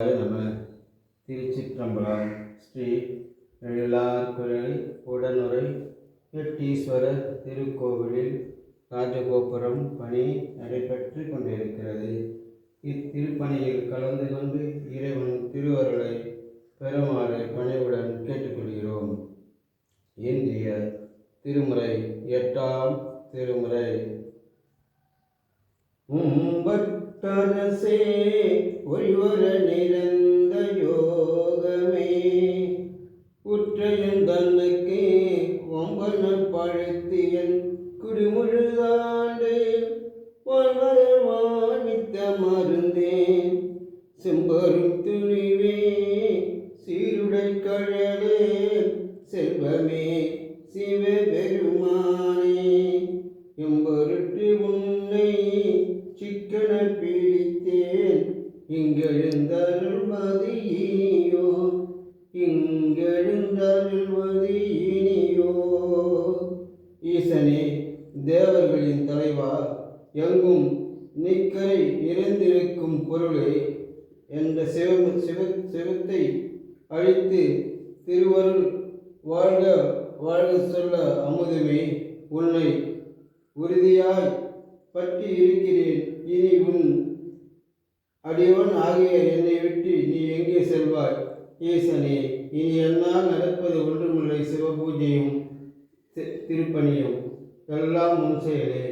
நம. திருச்சிற்றம்பலம். ஸ்ரீ எழிலார்குழை உடனுறை எட்டீஸ்வரர் திருக்கோவிலில் ராஜகோபுரம் பணி நடைபெற்று கொண்டிருக்கிறது. இத்திருப்பணியில் கலந்து கொண்டு இறைவன் திருவருளை பெறுமாறு பணிவுடன் கேட்டுக்கொள்கிறோம். இன்றைய திருமுறை 8ஆம் திருமுறை. உம்பட்டரசே ஒருவர நிறந்த யோகமே உற்றையன் தன்னுக்கு ஒம்பன பழுத்தியன் குடிமுழுதாண்டு வாழ்வித்த மருந்தேன் செம்பரும் துணிவே சீருடை கழலே செல்வமே சிவபெருமானே எம்பொருட்டு உன்னை சிக்கன பீடித்தேன் இங்கெழுந்தருள்வது இனியோ இங்கெழுந்தருள்வது இனியோ. ஈசனே, தேவர்களின் தலைவா, எங்கும் நிக்கரை நிறைந்திருக்கும் பொருளே, என்ற சிவத்தை அழித்து திருவருள் வாழ்க வாழ்க சொல்ல அமுதமே, உன்னை உறுதியாய் பற்றி இருக்கிறேன். இனி உன் அடியவன் ஆகிய என்னை விட்டு நீ எங்கே செல்வாய்? ஈசனே, இனி என்னால் நடப்பது ஒன்றுமில்லை. சிவபூஜையும் திருப்பணியும் எல்லாம் உன் செயலே.